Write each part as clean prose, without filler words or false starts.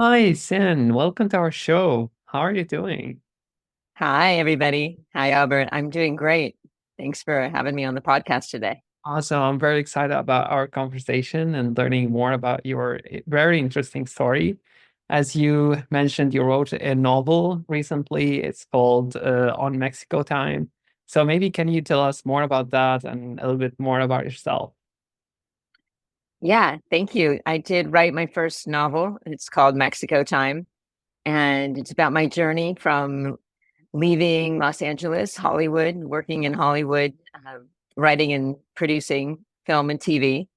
Hi, Cyn. Welcome to our show. How are you doing? Hi, everybody. Hi, Albert. I'm doing great. Thanks for having me on the podcast today. Awesome. I'm very excited about our conversation and learning more about your very interesting story. As you mentioned, you wrote a novel recently. It's called On Mexico Time. So maybe can you tell us more about that and a little bit more about yourself? Yeah, thank you. I did write my first novel. It's called Mexico Time, and it's about my journey from leaving Los Angeles, Hollywood, working in Hollywood, writing and producing film and TV,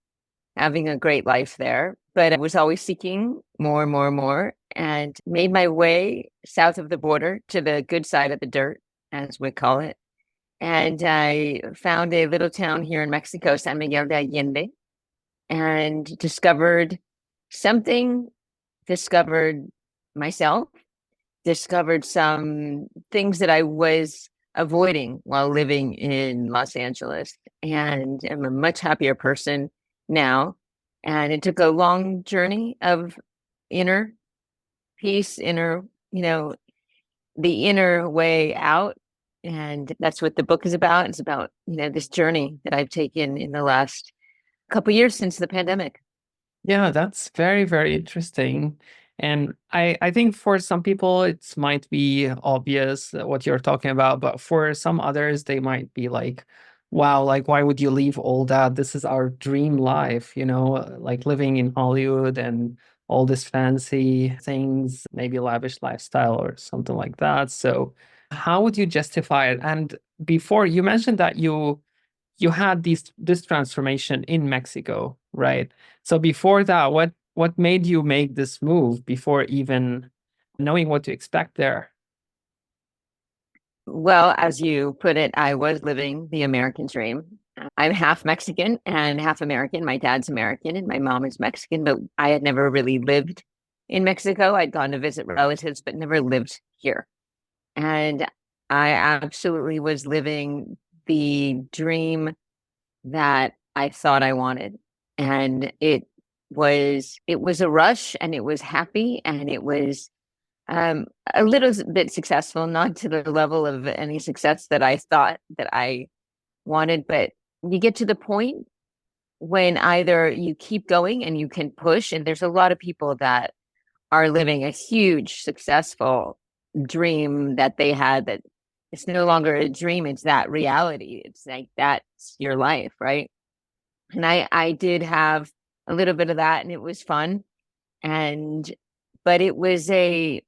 having a great life there. But I was always seeking more and more and more, and made my way south of the border to the good side of the dirt, as we call it. And I found a little town here in Mexico, San Miguel de Allende, and discovered something, discovered myself, discovered some things that I was avoiding while living in Los Angeles. And I'm a much happier person now. And it took a long journey of inner peace, the inner way out. And that's what the book is about. It's about, this journey that I've taken in the last couple years since the pandemic. Yeah, that's very, very interesting. And I think for some people it might be obvious what you're talking about, but for some others they might be like, wow, like why would you leave all that? This is our dream life, like living in Hollywood and all this fancy things, maybe lavish lifestyle or something like that. So how would you justify it? And before you mentioned that you had this transformation in Mexico, right? So before that, what made you make this move before even knowing what to expect there? Well, as you put it, I was living the American dream. I'm half Mexican and half American. My dad's American and my mom is Mexican, but I had never really lived in Mexico. I'd gone to visit relatives, but never lived here. And I absolutely was living the dream that I thought I wanted. And it was a rush, and it was happy, and it was a little bit successful, not to the level of any success that I thought that I wanted, but you get to the point when either you keep going and you can push, and there's a lot of people that are living a huge successful dream that they had, that it's no longer a dream, it's that reality. It's like that's your life, right? And I did have a little bit of that, and it was fun. And but it was a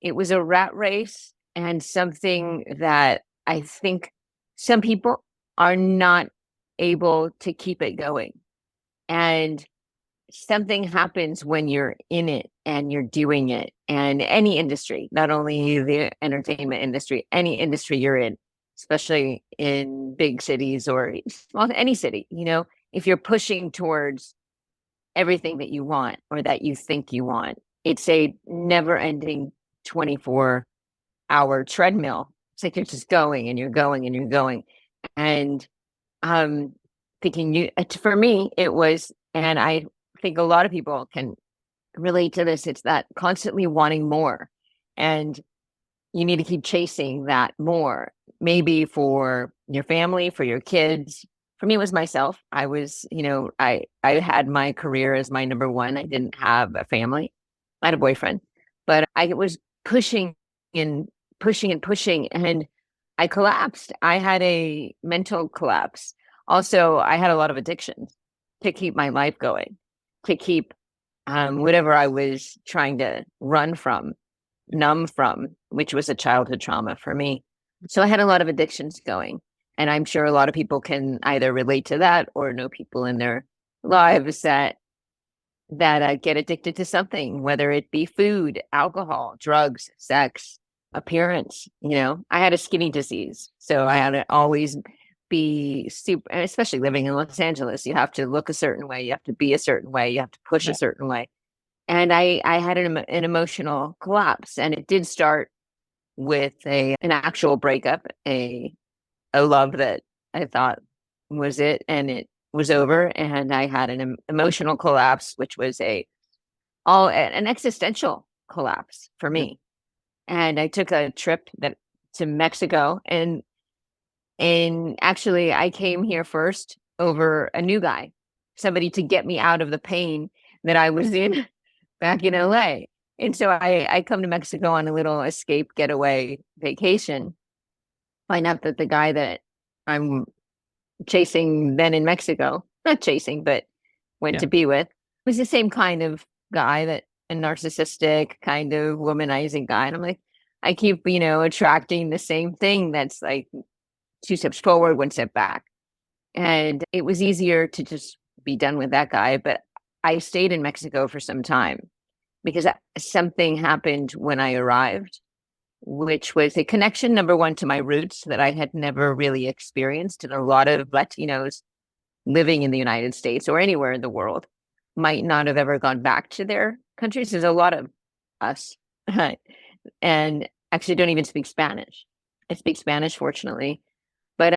rat race, and something that I think some people are not able to keep it going. And something happens when you're in it and you're doing it. And any industry, not only the entertainment industry, any industry you're in, especially in big cities or well, any city, if you're pushing towards everything that you want or that you think you want, it's a never ending 24-hour treadmill. It's like you're just going and you're going and you're going. And um thinking you for me it was, and I think a lot of people can relate to this, it's that constantly wanting more. And you need to keep chasing that more, maybe for your family, for your kids. For me, it was myself. I was, I had my career as my number one. I didn't have a family. I had a boyfriend, but I was pushing and pushing and pushing, and I collapsed. I had a mental collapse. Also, I had a lot of addictions to keep my life going, to keep whatever I was trying to run from, numb from, which was a childhood trauma for me. So I had a lot of addictions going. And I'm sure a lot of people can either relate to that or know people in their lives that get addicted to something, whether it be food, alcohol, drugs, sex, appearance. I had a skinny disease, so I had to always be super. Especially living in Los Angeles, you have to look a certain way, you have to be a certain way, you have to push a certain way. And I had an emotional collapse, and it did start with an actual breakup, a love that I thought was it, and it was over, and I had an emotional collapse, which was a all an existential collapse for Yeah. me. And I took a trip to Mexico, and actually I came here first over a new guy, somebody to get me out of the pain that I was in back in LA. And so I come to Mexico on a little escape getaway vacation, find out that the guy that I'm chasing then in Mexico, not chasing, but went Yeah. to be with, was the same kind of guy, that a narcissistic kind of womanizing guy. And I'm like, I keep, attracting the same thing that's like two steps forward, one step back. And it was easier to just be done with that guy. But I stayed in Mexico for some time because something happened when I arrived, which was a connection, number one, to my roots that I had never really experienced. And a lot of Latinos living in the United States or anywhere in the world might not have ever gone back to their countries. There's a lot of us and actually don't even speak Spanish. I speak Spanish, fortunately, but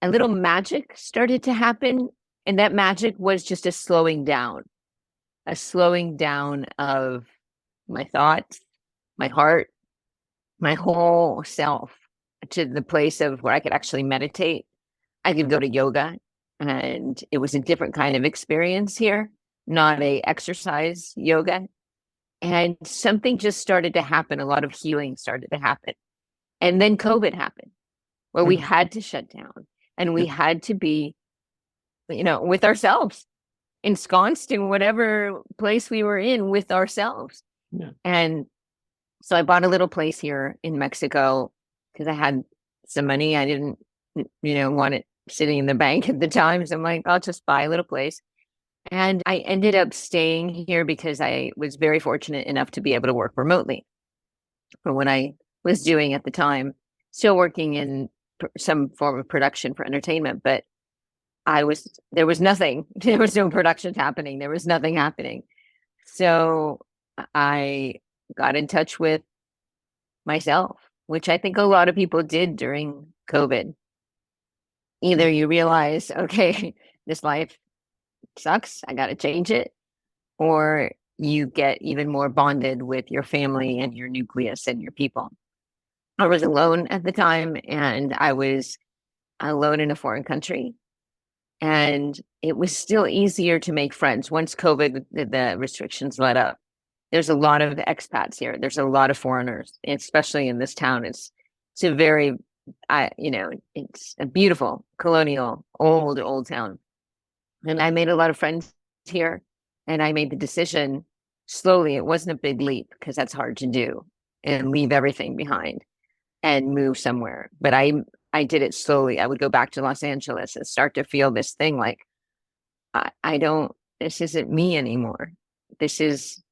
a little magic started to happen. And that magic was just a slowing down of my thoughts, my heart, my whole self, to the place of where I could actually meditate. I could go to yoga, and it was a different kind of experience here, not a exercise yoga. And something just started to happen. A lot of healing started to happen. And then COVID happened, where we Mhm. had to shut down and Yeah. we had to be, with ourselves, ensconced in whatever place we were in with ourselves. Yeah. And so I bought a little place here in Mexico because I had some money. I didn't, want it sitting in the bank at the time. So I'm like, I'll just buy a little place. And I ended up staying here because I was very fortunate enough to be able to work remotely for what I was doing at the time, still working in some form of production for entertainment, but there was nothing, there was no productions happening. There was nothing happening. So I got in touch with myself, which I think a lot of people did during COVID. Either you realize, okay, this life sucks, I got to change it, or you get even more bonded with your family and your nucleus and your people. I was alone at the time, and I was alone in a foreign country. And it was still easier to make friends once COVID, the restrictions let up. There's a lot of expats here. There's a lot of foreigners, especially in this town. It's a very, it's a beautiful colonial, old town. And I made a lot of friends here, and I made the decision slowly. It wasn't a big leap because that's hard to do and leave everything behind and move somewhere. But I did it slowly. I would go back to Los Angeles and start to feel this thing like, I don't, this isn't me anymore. This is,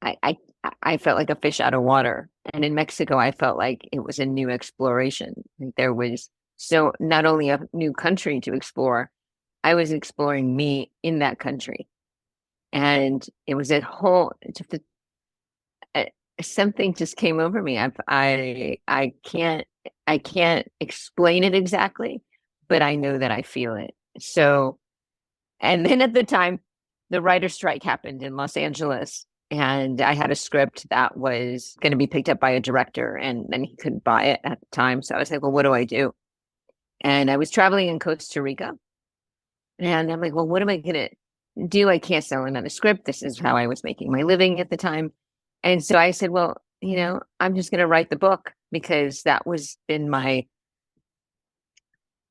I, I, I felt like a fish out of water. And in Mexico, I felt like it was a new exploration. Like there was so not only a new country to explore, I was exploring me in that country. And it was a whole, something just came over me. I can't explain it exactly, but I know that I feel it. So, and then at the time, the writer's strike happened in Los Angeles, and I had a script that was going to be picked up by a director, and then he couldn't buy it at the time. So I was like, well, what do I do? And I was traveling in Costa Rica, and I'm like, well, what am I going to do? I can't sell another script. This is how I was making my living at the time. And so I said, well, I'm just going to write the book, because that was in my,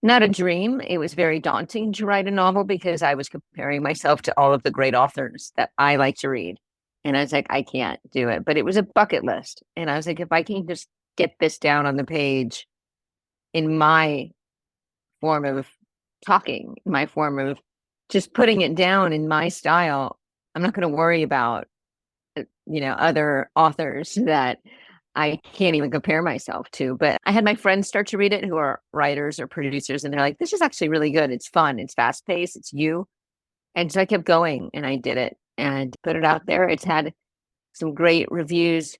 not a dream. It was very daunting to write a novel because I was comparing myself to all of the great authors that I like to read. And I was like, I can't do it. But it was a bucket list. And I was like, if I can just get this down on the page in my form of talking, my form of just putting it down in my style, I'm not going to worry about, other authors that I can't even compare myself to. But I had my friends start to read it who are writers or producers, and they're like, this is actually really good. It's fun. It's fast paced. It's you. And so I kept going, and I did it and put it out there. It's had some great reviews,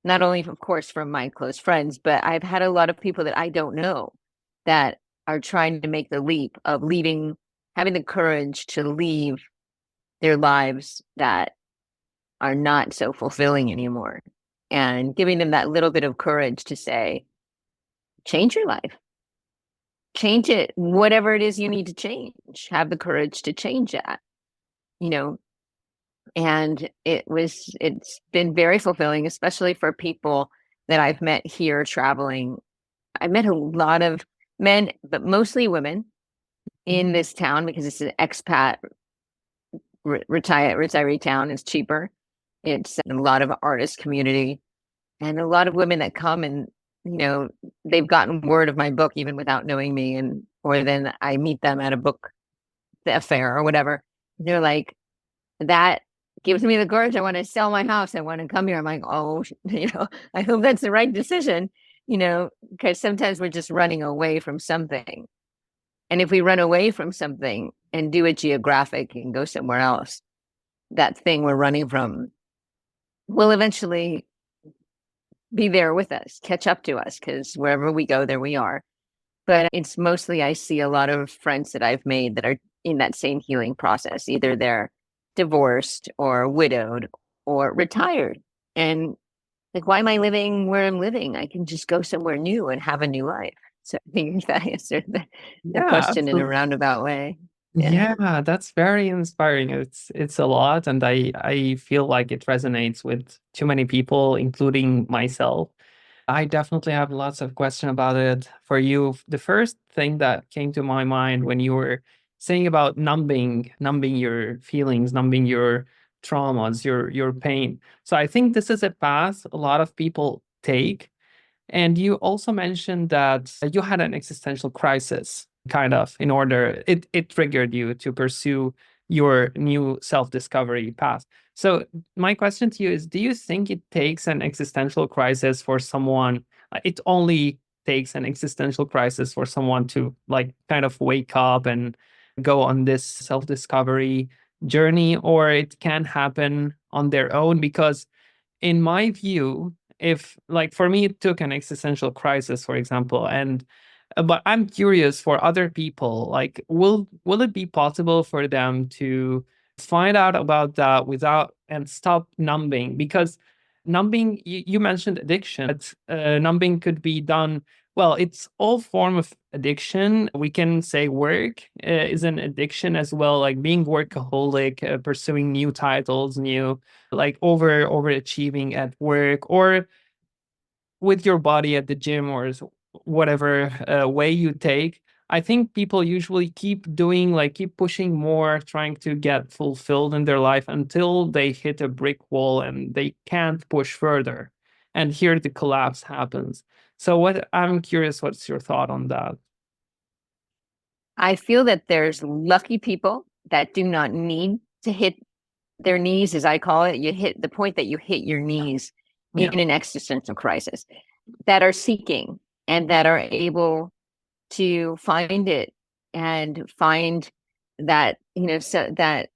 not only, of course, from my close friends, but I've had a lot of people that I don't know that are trying to make the leap of leaving, having the courage to leave their lives that are not so fulfilling anymore, and giving them that little bit of courage to say, change your life, change it, whatever it is you need to change, have the courage to change that, you know. And it's been very fulfilling, especially for people that I've met here traveling. I met a lot of men, but mostly women in this town because it's an expat retiree town. It's cheaper. It's a lot of artist community and a lot of women that come, and they've gotten word of my book even without knowing me, and or then I meet them at a book affair or whatever. They're like, that gives me the courage. I want to sell my house. I want to come here. I'm like, oh, I hope that's the right decision, because sometimes we're just running away from something. And if we run away from something and do it geographic and go somewhere else, that thing we're running from will eventually be there with us, catch up to us, because wherever we go, there we are. But it's mostly, I see a lot of friends that I've made that are in that same healing process. Either they're divorced or widowed or retired. And like, why am I living where I'm living? I can just go somewhere new and have a new life. So I think that answered the Yeah, question in a absolutely. roundabout way. Yeah. Yeah, that's very inspiring. It's a lot, and I feel like it resonates with too many people, including myself. I definitely have lots of questions about it for you. The first thing that came to my mind when you were saying about numbing your feelings, numbing your traumas, your pain. So I think this is a path a lot of people take. And you also mentioned that you had an existential crisis, kind of, in order, it triggered you to pursue your new self-discovery path. So my question to you is, do you think it takes an existential crisis for someone, it only takes an existential crisis for someone to like kind of wake up and go on this self-discovery journey, or it can happen on their own? Because in my view, if like for me, it took an existential crisis, for example, and but I'm curious for other people, like, will it be possible for them to find out about that without and stop numbing? Because numbing, you mentioned addiction, but numbing could be done. Well, it's all form of addiction. We can say work is an addiction as well, like being workaholic, pursuing new titles, new like overachieving at work, or with your body at the gym, or whatever way you take. I think people usually keep doing, like, keep pushing more, trying to get fulfilled in their life until they hit a brick wall and they can't push further, and here the collapse happens. So what, I'm curious, what's your thought on that? I feel that there's lucky people that do not need to hit their knees, as I call it. You hit the point that you hit your knees Yeah. in an existential crisis, that are seeking and that are able to find it and find that, so that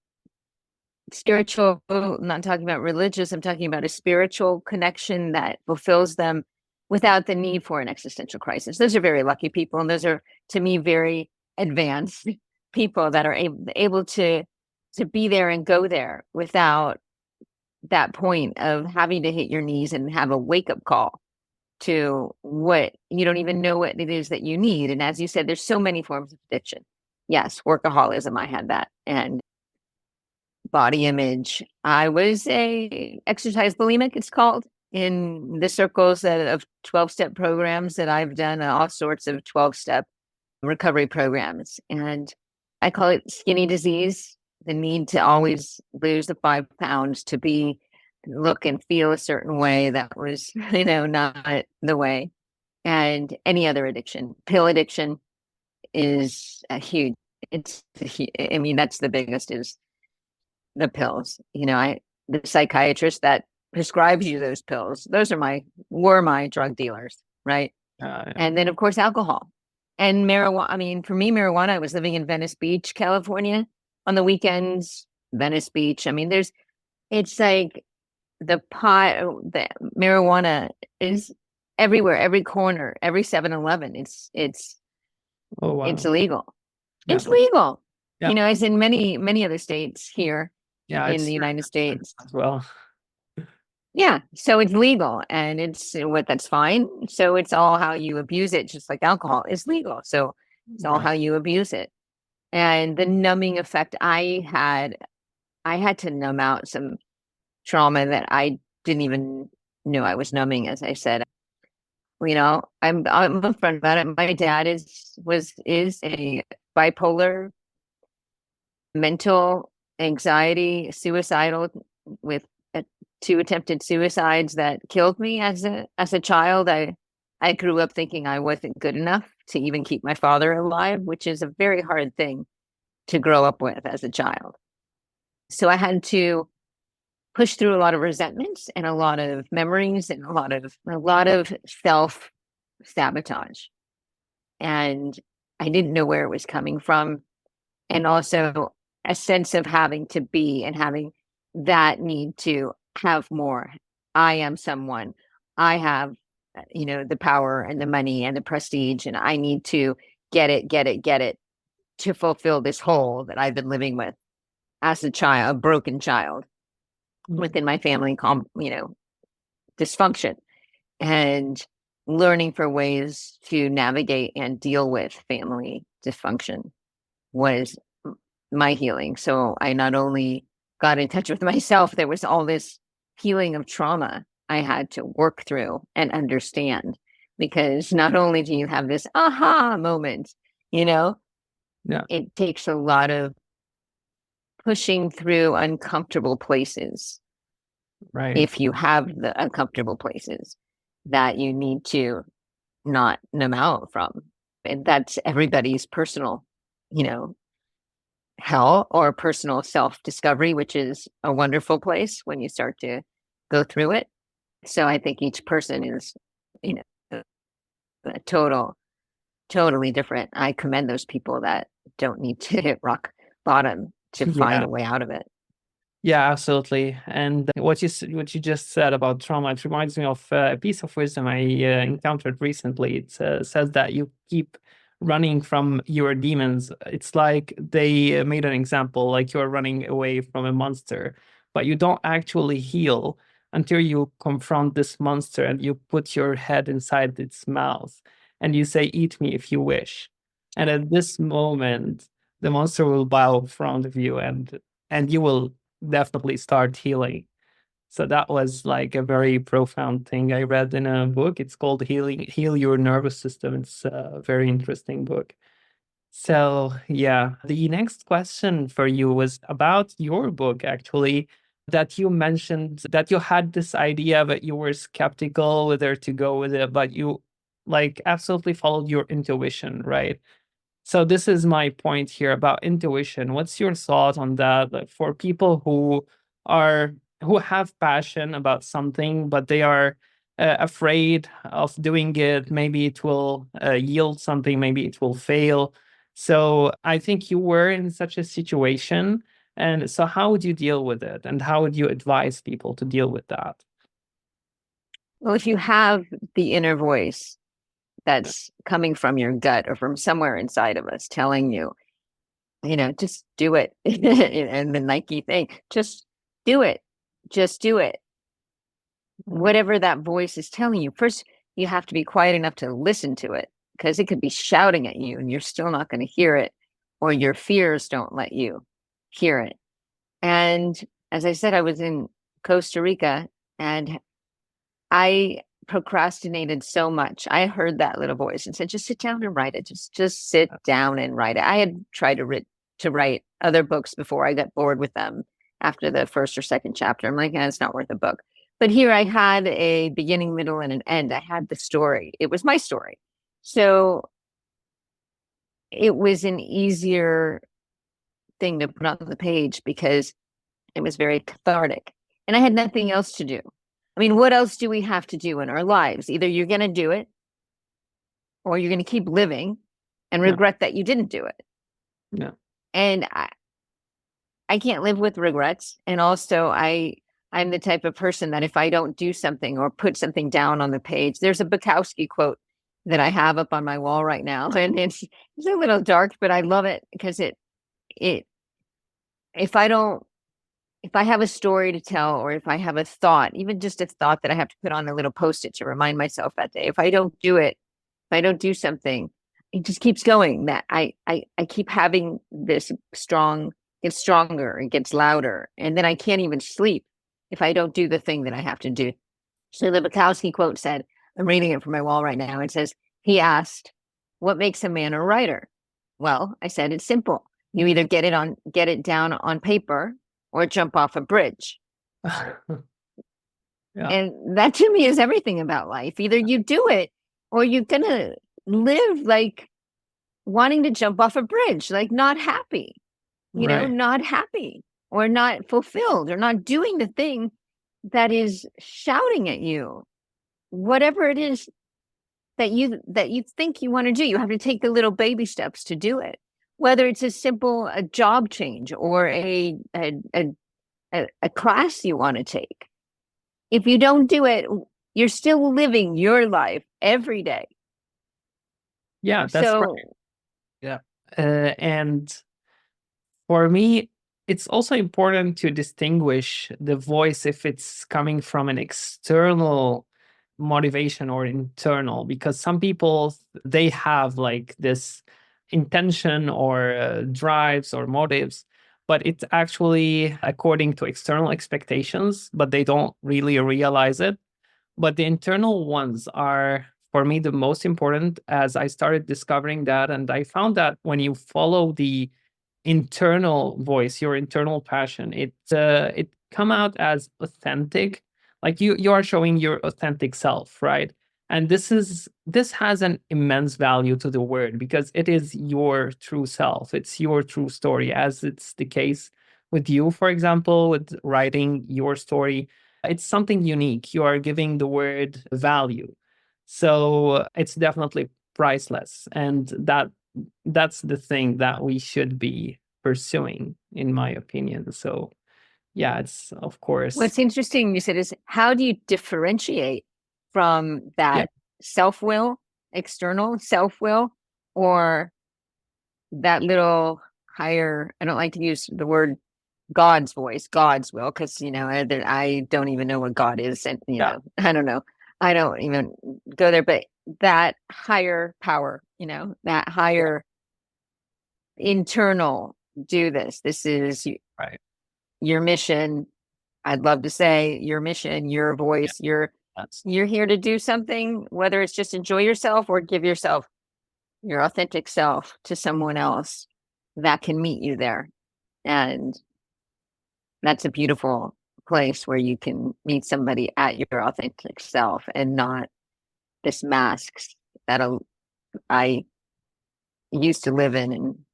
spiritual, I'm not talking about religious, I'm talking about a spiritual connection that fulfills them without the need for an existential crisis. Those are very lucky people. And those are, to me, very advanced people that are able to be there and go there without that point of having to hit your knees and have a wake-up call to what you don't even know what it is that you need. And as you said, there's so many forms of addiction. Yes, workaholism, I had that, and body image. I was a exercise bulimic, it's called, in the circles of 12-step programs that I've done, all sorts of 12-step recovery programs. And I call it skinny disease, the need to always lose the 5 pounds to be, look and feel a certain way that was, not the way. And any other addiction. Pill addiction is a huge, I mean, that's the biggest, is the pills. The psychiatrist that prescribes you those pills, those were my drug dealers, right? Yeah. And then, of course, alcohol and marijuana. I mean, for me, marijuana, I was living in Venice Beach, California, on the weekends. Venice Beach. I mean, it's like the pot, the marijuana is everywhere, every corner, every 7-Eleven. Oh It's wow. illegal. Yeah. It's legal. Yeah. As in many, many other states here Yeah, in it's the here United States. as well. Yeah, so it's legal and it's what that's fine. So it's all how you abuse it, just like alcohol is legal. So it's all Right. how you abuse it. And the numbing effect I had to numb out some trauma that I didn't even know I was numbing, as I said. I'm upfront about it. My dad is a bipolar, mental anxiety, suicidal with uh, two attempted suicides that killed me as a child. I grew up thinking I wasn't good enough to even keep my father alive, which is a very hard thing to grow up with as a child. So I had to push through a lot of resentments and a lot of memories and a lot of self sabotage. And I didn't know where it was coming from. And also a sense of having to be and having that need to have more. I am someone. I have, the power and the money and the prestige, and I need to get it, get it, get it to fulfill this hole that I've been living with as a child, a broken child Yeah. within my family, dysfunction, and learning for ways to navigate and deal with family dysfunction was my healing. So I not only got in touch with myself, there was all this healing of trauma I had to work through and understand. Because not only do you have this aha moment, you know, Yeah. it takes a lot of pushing through uncomfortable places Right. if you have the uncomfortable places that you need to not numb out from. And that's everybody's personal, you know, hell or personal self discovery, which is a wonderful place when you start to go through it. So I think each person is, you know, a totally different. I commend those people that don't need to hit rock bottom to find Yeah. a way out of it. Yeah, absolutely. And what you just said about trauma, it reminds me of a piece of wisdom I encountered recently. It says that you keep running from your demons. It's like they made an example, like you're running away from a monster, but you don't actually heal until you confront this monster and you put your head inside its mouth and you say, "Eat me if you wish." And at this moment, the monster will bow in front of you, and you will definitely start healing. So that was like a very profound thing I read in a book. It's called Heal Your Nervous System. It's a very interesting book. So yeah, the next question for you was about your book actually, that you mentioned that you had this idea, but you were skeptical whether to go with it, but you like absolutely followed your intuition, right? So this is my point here about intuition. What's your thought on that? Like for people are who have passion about something, but they are afraid of doing it. Maybe it will yield something. Maybe it will fail. So I think you were in such a situation. And so how would you deal with it? And how would you advise people to deal with that? Well, if you have the inner voice that's coming from your gut or from somewhere inside of us telling you, just do it. And the Nike thing, just do it. Just do it. Whatever that voice is telling you, first, you have to be quiet enough to listen to it because it could be shouting at you and you're still not going to hear it, or your fears don't let you hear it. And as I said, I was in Costa Rica and I procrastinated so much. I heard that little voice and said, just sit down and write it. Just sit down and write it. I had tried to write other books before. I got bored with them after the first or second chapter. I'm like, it's not worth a book. But here I had a beginning, middle, and an end. I had the story. It was my story. So it was an easier thing to put on the page because it was very cathartic. And I had nothing else to do. I mean, what else do we have to do in our lives? Either you're going to do it or you're going to keep living and Yeah, regret that you didn't do it. yeah, And I can't live with regrets. And also, I'm the type of person that if I don't do something or put something down on the page, there's a Bukowski quote that I have up on my wall right now. And it's a little dark, but I love it because it if I don't if I have a story to tell, or if I have a thought, even just a thought that I have to put on a little post-it to remind myself that day, if I don't do it, if I don't do something, it just keeps going. That I keep having this strong, gets stronger, it gets louder, and then I can't even sleep if I don't do the thing that I have to do. So the Bukowski quote said, I'm reading it from my wall right now. It says, he asked, what makes a man a writer? Well, I said, it's simple. You either get it down on paper or jump off a bridge. Yeah. And that to me is everything about life. Either you do it or you're going to live like wanting to jump off a bridge, like not happy, Right. not happy or not fulfilled or not doing the thing that is shouting at you. Whatever it is that you think you want to do, you have to take the little baby steps to do it. Whether it's a job change or a class you want to take. If you don't do it, you're still living your life every day. Yeah, that's right. So Yeah. And for me, it's also important to distinguish the voice if it's coming from an external motivation or internal, because some people, they have like this intention or drives or motives, but it's actually according to external expectations, but they don't really realize it. But the internal ones are, for me, the most important, as I started discovering that. And I found that when you follow the internal voice, your internal passion, it come out as authentic. Like you are showing your authentic self, right? And this has an immense value to the word, because it is your true self. It's your true story, as it's the case with you, for example, with writing your story. It's something unique. You are giving the word value. So it's definitely priceless. And that's the thing that we should be pursuing, in my opinion. So yeah, it's of course. what's interesting, you said, is how do you differentiate from Yeah. that self-will, external self-will, or that little higher, I don't like to use the word God's voice, God's will, because I don't even know what God is, and Yeah. I don't know, I don't even go there, but that higher power, that Yeah. higher internal, do this. This is Right. your mission. I'd love to say your mission, your Yeah. voice. That's You're here to do something, whether it's just enjoy yourself or give yourself your authentic self to someone else that can meet you there. And that's a beautiful place where you can meet somebody at your authentic self and not this masks that I used to live in and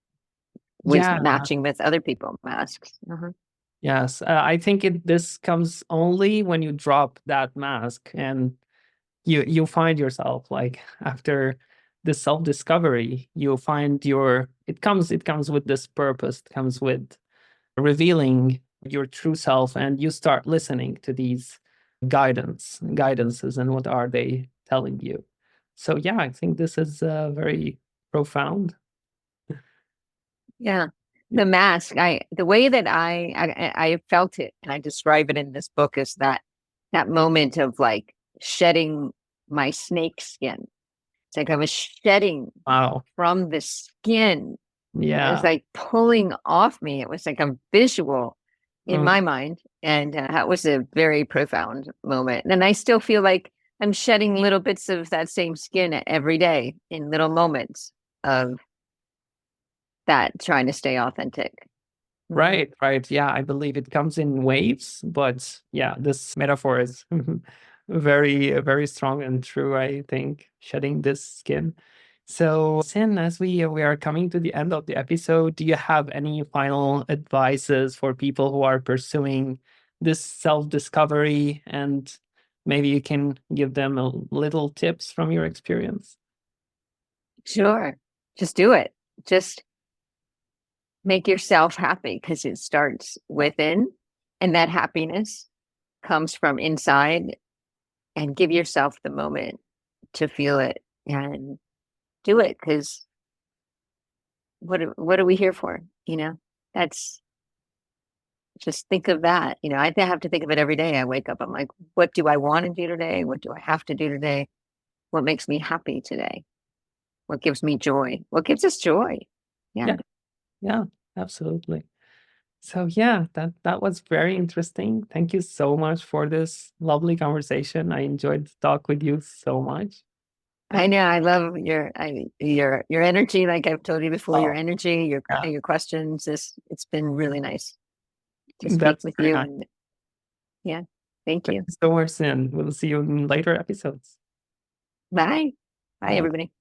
was yeah. matching with other people masks. Yes. I think this comes only when you drop that mask and you find yourself, like after the self discovery, you find it comes with this purpose, it comes with revealing your true self, and you start listening to these guidances, and what are they telling you. So yeah, I think this is very profound. Yeah. The mask, the way that I felt it, and I describe it in this book, is that moment of like shedding my snake skin. It's like I was shedding Wow. from the skin. It was Yeah. like pulling off me. It was like a visual in Mm, my mind. And that was a very profound moment. And I still feel like I'm shedding little bits of that same skin every day in little moments of that, trying to stay authentic. Mhm. right, right. Yeah, I believe it comes in waves, but yeah, this metaphor is very strong and true, I think, shedding this skin. So, Sin, as we are coming to the end of the episode, do you have any final advices for people who are pursuing this self-discovery, and maybe you can give them a little tips from your experience? Sure. Just do it. Just make yourself happy because it starts within, and that happiness comes from inside. And give yourself the moment to feel it and do it, because what are we here for? That's just think of that. I have to think of it every day. I wake up, I'm like, what do I want to do today? What do I have to do today? What makes me happy today? What gives me joy? What gives us joy? Yeah. Yeah, yeah, absolutely. So yeah, that was very interesting. Thank you so much for this lovely conversation. I enjoyed the talk with you so much. I know. I love your energy. Like I've told you before, your Oh, energy, yeah, your questions. It's been really nice to speak that's with very you. nice. And yeah, thank Thank you. you so much, and we'll see you in later episodes. Bye. Bye, Bye. everybody.